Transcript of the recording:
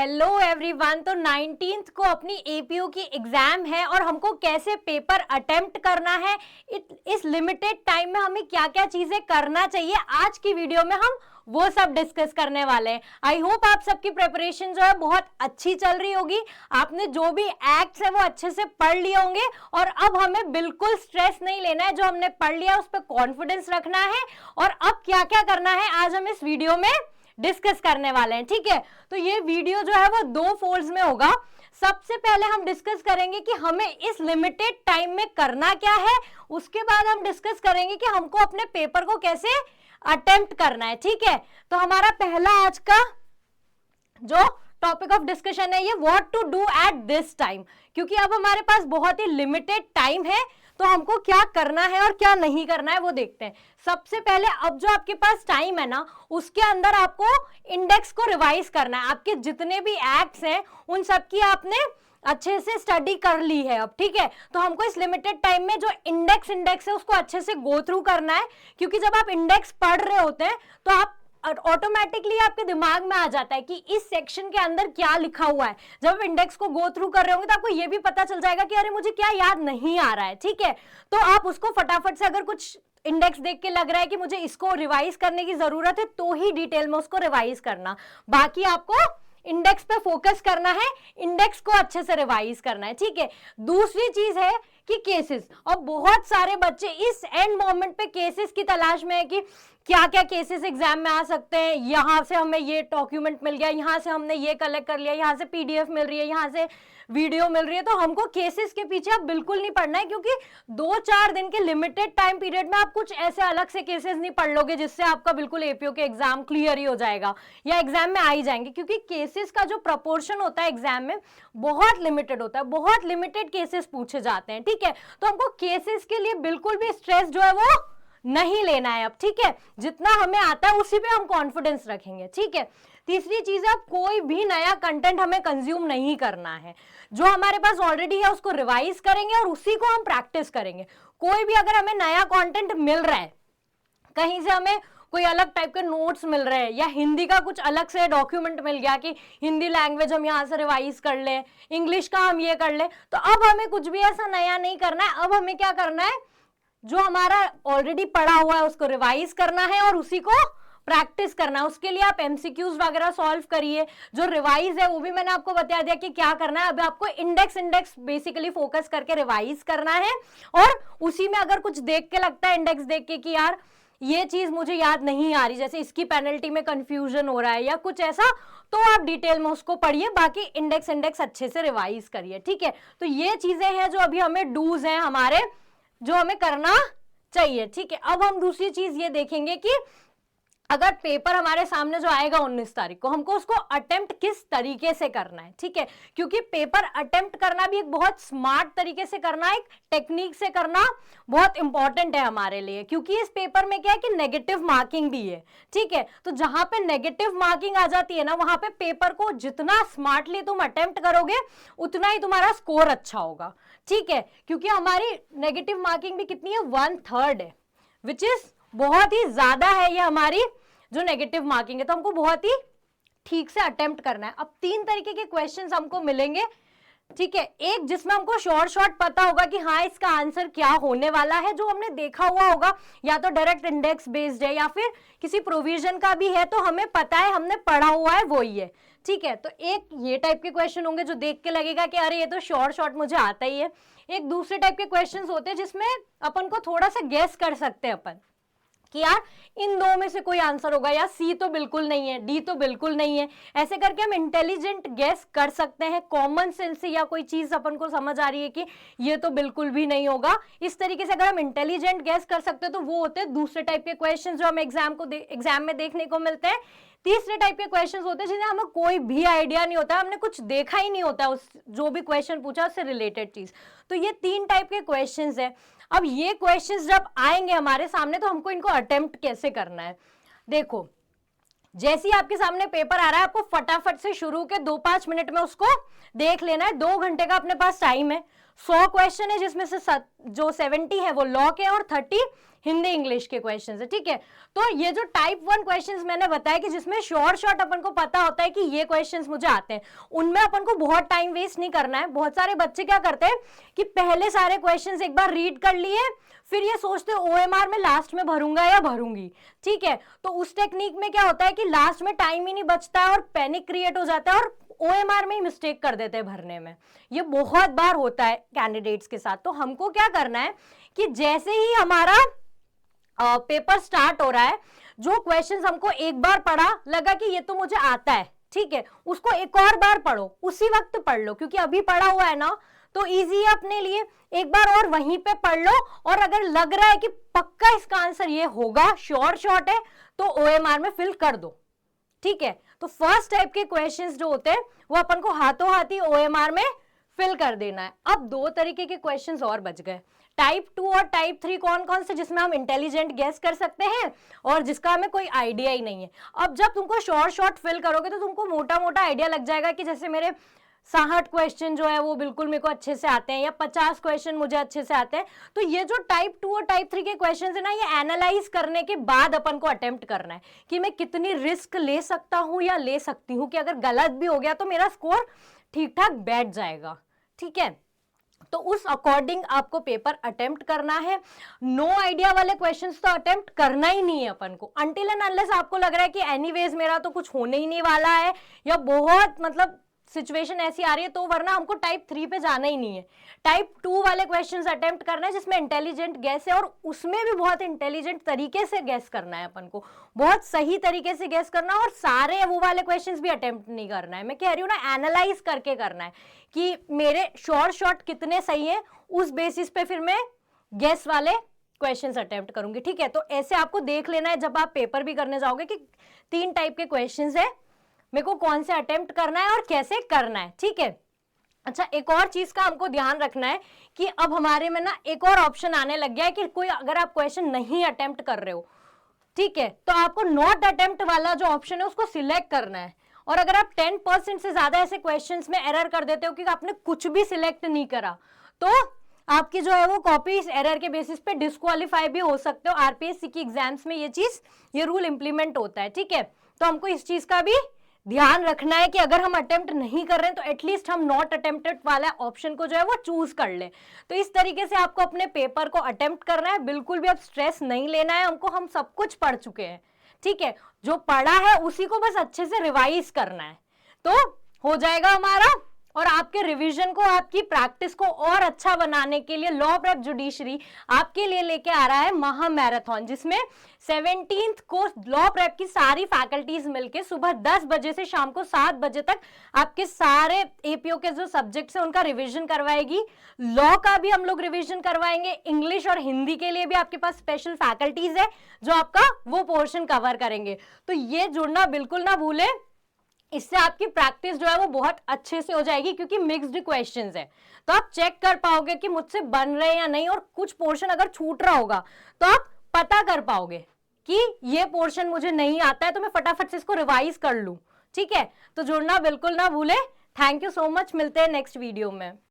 Hello everyone. तो 19th को अपनी एपीओ की एग्जाम है और हमको कैसे पेपर अटेम्प्ट करना है, इस लिमिटेड टाइम में हमें क्या क्या चीजें करना चाहिए, आज की वीडियो में हम वो सब डिस्कस करने वाले हैं। आई होप आप सबकी प्रिपरेशन जो है बहुत अच्छी चल रही होगी। आपने जो भी एक्ट्स है वो अच्छे से पढ़ लिए होंगे और अब हमें बिल्कुल स्ट्रेस नहीं लेना है। जो हमने पढ़ लिया उस पर कॉन्फिडेंस रखना है और अब क्या क्या करना है आज हम इस वीडियो में डिस्कस करने वाले हैं। ठीक है, तो ये वीडियो जो है वो 2 फोल्ड्स में होगा। सबसे पहले हम डिस्कस करेंगे कि हमें इस लिमिटेड टाइम में करना क्या है, उसके बाद हम डिस्कस करेंगे कि हमको अपने पेपर को कैसे अटेम्प्ट करना है। ठीक है, तो हमारा पहला आज का जो टॉपिक ऑफ डिस्कशन है ये what to do at this time, क्योंकि अब हमारे पास बहुत ही लिमिटेड टाइम है तो हमको क्या करना है और क्या नहीं करना है वो देखते हैं। सबसे पहले अब जो आपके पास टाइम है ना, उसके अंदर आपको इंडेक्स को रिवाइज करना है। आपके जितने भी एक्ट्स हैं उन सब की आपने अच्छे से स्टडी कर ली है अब। ठीक है, तो हमको इस लिमिटेड टाइम में जो इंडेक्स है उसको अच्छे से गो थ्रू करना है, क्योंकि जब आप इंडेक्स पढ़ रहे होते हैं तो आप ऑटोमेटिकली आपके दिमाग में आ जाता है कि इस सेक्शन के अंदर क्या लिखा हुआ है। जब आप इंडेक्स को गो थ्रू कर रहे होंगे तो आपको ये भी पता चल जाएगा कि अरे मुझे क्या याद नहीं आ रहा है। ठीक है, तो आप उसको फटाफट से, अगर कुछ इंडेक्स देख के लग रहा है कि मुझे इसको रिवाइज करने की जरूरत है, तो ही डिटेल में उसको रिवाइज करना। बाकी आपको इंडेक्स पे फोकस करना है, इंडेक्स को अच्छे से रिवाइज करना है। ठीक है, दूसरी चीज है कि केसेस। और बहुत सारे बच्चे इस एंड मोमेंट पे केसेस की तलाश में है कि क्या क्या केसेस एग्जाम में आ सकते हैं। यहां से हमें ये डॉक्यूमेंट मिल गया, यहां से हमने ये कलेक्ट कर लिया, यहां से पीडीएफ मिल रही है, यहां से वीडियो मिल रही है। तो हमको केसेस के पीछे अब बिल्कुल नहीं पढ़ना है, क्योंकि 2-4 दिन के लिमिटेड टाइम पीरियड में आप कुछ ऐसे अलग से केसेस नहीं पढ़ लोगे जिससे आपका बिल्कुल एपीओ के एग्जाम क्लियर ही हो जाएगा या एग्जाम में आ ही जाएंगे। क्योंकि केसेस का जो प्रपोर्शन होता है एग्जाम में बहुत लिमिटेड होता है, बहुत लिमिटेड केसेस पूछे जाते हैं। ठीक है, तो हमको केसेस के लिए बिल्कुल भी स्ट्रेस जो है वो नहीं लेना है अब। ठीक है, जितना हमें आता है उसी पे हम कॉन्फिडेंस रखेंगे। ठीक है, तीसरी चीज है कोई भी नया कंटेंट हमें कंज्यूम नहीं करना है। जो हमारे पास ऑलरेडी है उसको रिवाइज करेंगे और उसी को हम प्रैक्टिस करेंगे। कोई भी अगर हमें नया कंटेंट मिल रहा है, कहीं से हमें कोई अलग टाइप के नोट्स मिल रहे हैं या हिंदी का कुछ अलग से डॉक्यूमेंट मिल गया कि हिंदी लैंग्वेज हम यहाँ से रिवाइज कर ले, इंग्लिश का हम ये कर ले, तो अब हमें कुछ भी ऐसा नया नहीं करना है। अब हमें क्या करना है, जो हमारा ऑलरेडी पढ़ा हुआ है उसको रिवाइज करना है और उसी को प्रैक्टिस करना है। उसके लिए आप एमसीक्यूज वगैरह सॉल्व करिए। जो रिवाइज है वो भी मैंने आपको बता दिया कि क्या करना है। अभी आपको इंडेक्स बेसिकली फोकस करके रिवाइज करना है और उसी में अगर कुछ देख के लगता है इंडेक्स देख के कि यार ये चीज मुझे याद नहीं आ रही, जैसे इसकी पेनल्टी में कंफ्यूजन हो रहा है या कुछ ऐसा, तो आप डिटेल में उसको पढ़िए। बाकी इंडेक्स अच्छे से रिवाइज करिए। ठीक है, तो ये चीजें हैं जो अभी हमें डूज हैं हमारे, जो हमें करना चाहिए। ठीक है, अब हम दूसरी चीज ये देखेंगे कि अगर पेपर हमारे सामने जो आएगा 19 तारीख को, हमको उसको अटेम्प्ट किस तरीके से करना है। ठीक है, क्योंकि पेपर अटेम्प्ट करना भी एक बहुत स्मार्ट तरीके से करना, एक टेक्निक से करना बहुत इंपॉर्टेंट है हमारे लिए, क्योंकि इस पेपर में क्या है कि नेगेटिव मार्किंग भी है। ठीक है, तो जहां पे नेगेटिव मार्किंग आ जाती है ना, वहां पे पेपर को जितना स्मार्टली तुम अटेम्प्ट करोगे उतना ही तुम्हारा स्कोर अच्छा होगा। ठीक है, क्योंकि हमारी नेगेटिव मार्किंग भी कितनी है, 1/3 है, विच इज बहुत ही ज्यादा है ये हमारी जो नेगेटिव मार्किंग है। तो हमको बहुत ही ठीक से अटेम्प्ट करना है। अब 3 तरीके के क्वेश्चंस हमको मिलेंगे। ठीक है, एक जिसमें हमको शॉर्ट पता होगा कि हाँ इसका आंसर क्या होने वाला है, जो हमने देखा हुआ होगा, या तो डायरेक्ट इंडेक्स बेस्ड है या फिर किसी प्रोविजन का भी है, तो हमें पता है, हमने पढ़ा हुआ है, वही है। ठीक है, तो एक ये टाइप के क्वेश्चन होंगे जो देख के लगेगा कि अरे ये तो शॉर्ट मुझे आता ही है। एक दूसरे टाइप के क्वेश्चन होते हैं जिसमें अपन को थोड़ा सा गेस कर सकते हैं अपन कि यार इन 2 में से कोई आंसर होगा, या सी तो बिल्कुल नहीं है, डी तो बिल्कुल नहीं है। ऐसे करके हम इंटेलिजेंट गेस कर सकते हैं, कॉमन सेंस से, या कोई चीज अपन को समझ आ रही है कि ये तो बिल्कुल भी नहीं होगा। इस तरीके से अगर हम इंटेलिजेंट गेस कर सकते हैं तो वो होते हैं दूसरे टाइप के क्वेश्चन जो हमें एग्जाम में देखने को मिलते हैं। तीसरे टाइप के क्वेश्चंस होते हैं जिन्हें हमें कोई भी आइडिया नहीं होता, हमने कुछ देखा ही नहीं होता उस जो भी क्वेश्चन पूछा उससे रिलेटेड चीज। तो ये 3 टाइप के क्वेश्चंस है। अब ये क्वेश्चंस जब आएंगे हमारे सामने तो हमको इनको अटेम्प्ट कैसे करना है। देखो, जैसे ही आपके सामने पेपर आ रहा है, आपको फटाफट से शुरू के 2-5 मिनट में उसको देख लेना है। 2 घंटे का अपने पास टाइम है। 100 क्वेश्चन है जिसमें से जो 70 है वो लॉ के और 30 हिंदी इंग्लिश के क्वेश्चन है, ठीक है। तो ये जो टाइप 1 क्वेश्चंस मैंने बताया कि जिसमें शॉर्ट अपन को पता होता है कि ये क्वेश्चंस मुझे आते हैं, उनमें अपन को बहुत टाइम वेस्ट नहीं करना है। बहुत सारे बच्चे क्या करते हैं कि पहले सारे क्वेश्चंस एक बार रीड कर लिए, फिर ये सोचते OMR में लास्ट में भरूंगा या भरूंगी, ठीक है। तो उस टेक्निक में क्या होता है कि लास्ट में टाइम ही नहीं बचता है और पैनिक क्रिएट हो जाता है और OMR में ही मिस्टेक कर देते हैं भरने में। ये बहुत बार होता है कैंडिडेट्स के साथ। तो हमको क्या करना है कि जैसे ही हमारा पेपर स्टार्ट हो रहा है, जो क्वेश्चंस हमको एक बार पढ़ा, लगा कि ये तो मुझे आता है, ठीक है, उसको एक और बार पढ़ो, उसी वक्त पढ़ लो, क्योंकि अभी पढ़ा हुआ है ना तो इजी है अपने लिए। एक बार और वहीं पे पढ़ लो, और अगर लग रहा है कि पक्का इसका आंसर ये होगा, श्योर शॉट है, तो OMR में फिल कर दो, ठीक है। तो फर्स्ट टाइप के क्वेश्चंस जो होते हैं वो अपन को हाथों हाथ ही OMR में फिल कर देना है। अब दो तरीके के क्वेश्चंस और बच गए, टाइप 2 और टाइप 3। कौन कौन से? जिसमें हम इंटेलिजेंट गेस कर सकते हैं और जिसका हमें कोई आइडिया ही नहीं है। अब जब तुमको शॉर्ट फिल करोगे तो तुमको मोटा मोटा आइडिया लग जाएगा कि जैसे मेरे 60 क्वेश्चन जो है वो बिल्कुल मेरे को अच्छे से आते हैं, या 50 क्वेश्चन मुझे अच्छे से आते हैं। तो ये जो टाइप 2 और टाइप 3 के क्वेश्चन है ना, ये एनालाइज करने के बाद अपन को अटेम्प्ट करना है कि मैं कितनी रिस्क ले सकता हूं या ले सकती हूं, कि अगर गलत भी हो गया तो मेरा स्कोर ठीक ठाक बैठ जाएगा, ठीक है। तो उस अकॉर्डिंग आपको पेपर अटेम्प्ट करना है। नो आइडिया वाले क्वेश्चंस तो अटेम्प्ट करना ही नहीं है अपन को, अनटिल एंड अनलेस आपको लग रहा है कि एनीवेज मेरा तो कुछ होने ही नहीं वाला है, या बहुत मतलब सिचुएशन ऐसी आ रही है, तो वरना हमको टाइप 3 पे जाना ही नहीं है। टाइप 2 वाले क्वेश्चंस अटेम्प्ट करना है जिसमें इंटेलिजेंट गैस है, और उसमें भी बहुत इंटेलिजेंट तरीके से गैस करना है अपन को, बहुत सही तरीके से गैस करना है, और सारे वो वाले क्वेश्चंस भी अटेम्प्ट नहीं करना है। मैं कह रही हूँ ना, एनालाइज करके करना है कि मेरे शॉर्ट कितने सही है, उस बेसिस पे फिर मैं गैस वाले क्वेश्चंस अटेम्प्ट करूंगी, ठीक है। तो ऐसे आपको देख लेना है जब आप पेपर भी करने जाओगे कि 3 टाइप के क्वेश्चंस है, मेरे को कौन से अटेम्प्ट करना है और कैसे करना है, ठीक है। अच्छा, एक और चीज का हमको ध्यान रखना है कि अब हमारे में ना एक और ऑप्शन आने लग गया है कि कोई अगर आप क्वेश्चन नहीं अटेम्प्ट कर रहे हो, ठीक है, तो आपको नॉट अटेम्प्ट वाला जो ऑप्शन है उसको सिलेक्ट करना है। और अगर आप 10% से ज्यादा ऐसे क्वेश्चंस में एरर कर देते हो कि आपने कुछ भी सिलेक्ट नहीं करा, तो आपकी जो है वो कॉपी इस एरर के बेसिस पे डिस्क्वालीफाई भी हो सकते हो। आरपीएससी की एग्जाम्स में ये रूल इंप्लीमेंट होता है, ठीक है। तो हमको इस चीज का भी ध्यान रखना है कि अगर हम अटेम्प्ट नहीं कर रहे हैं तो एटलीस्ट हम नॉट अटेम्प्टेड वाला ऑप्शन को जो है वो चूज कर ले। तो इस तरीके से आपको अपने पेपर को अटेम्प्ट करना है, बिल्कुल भी अब स्ट्रेस नहीं लेना है हमको, हम सब कुछ पढ़ चुके हैं, ठीक है। जो पढ़ा है उसी को बस अच्छे से रिवाइज करना है, तो हो जाएगा हमारा। और आपके रिवीजन को, आपकी प्रैक्टिस को और अच्छा बनाने के लिए लॉ प्रेप जुडिशरी आपके लिए लेके आ रहा है महा मैराथन, जिसमें 17th को लॉ प्रेप की सारी फैकल्टीज मिलके सुबह 10 बजे से शाम को 7 बजे तक आपके सारे एपीओ के जो सब्जेक्ट्स हैं उनका रिवीजन करवाएगी। लॉ का भी हम लोग रिवीजन करवाएंगे, इंग्लिश और हिंदी के लिए भी आपके पास स्पेशल फैकल्टीज है जो आपका वो पोर्शन कवर करेंगे। तो ये जुड़ना बिल्कुल ना भूले, इससे आपकी प्रैक्टिस जो है वो बहुत अच्छे से हो जाएगी, क्योंकि मिक्स्ड क्वेश्चंस है, तो आप चेक कर पाओगे कि मुझसे बन रहे हैं या नहीं, और कुछ पोर्शन अगर छूट रहा होगा तो आप पता कर पाओगे कि ये पोर्शन मुझे नहीं आता है, तो मैं फटाफट से इसको रिवाइज कर लूं, ठीक है। तो जुड़ना बिल्कुल ना भूले। थैंक यू सो मच, मिलते हैं नेक्स्ट वीडियो में।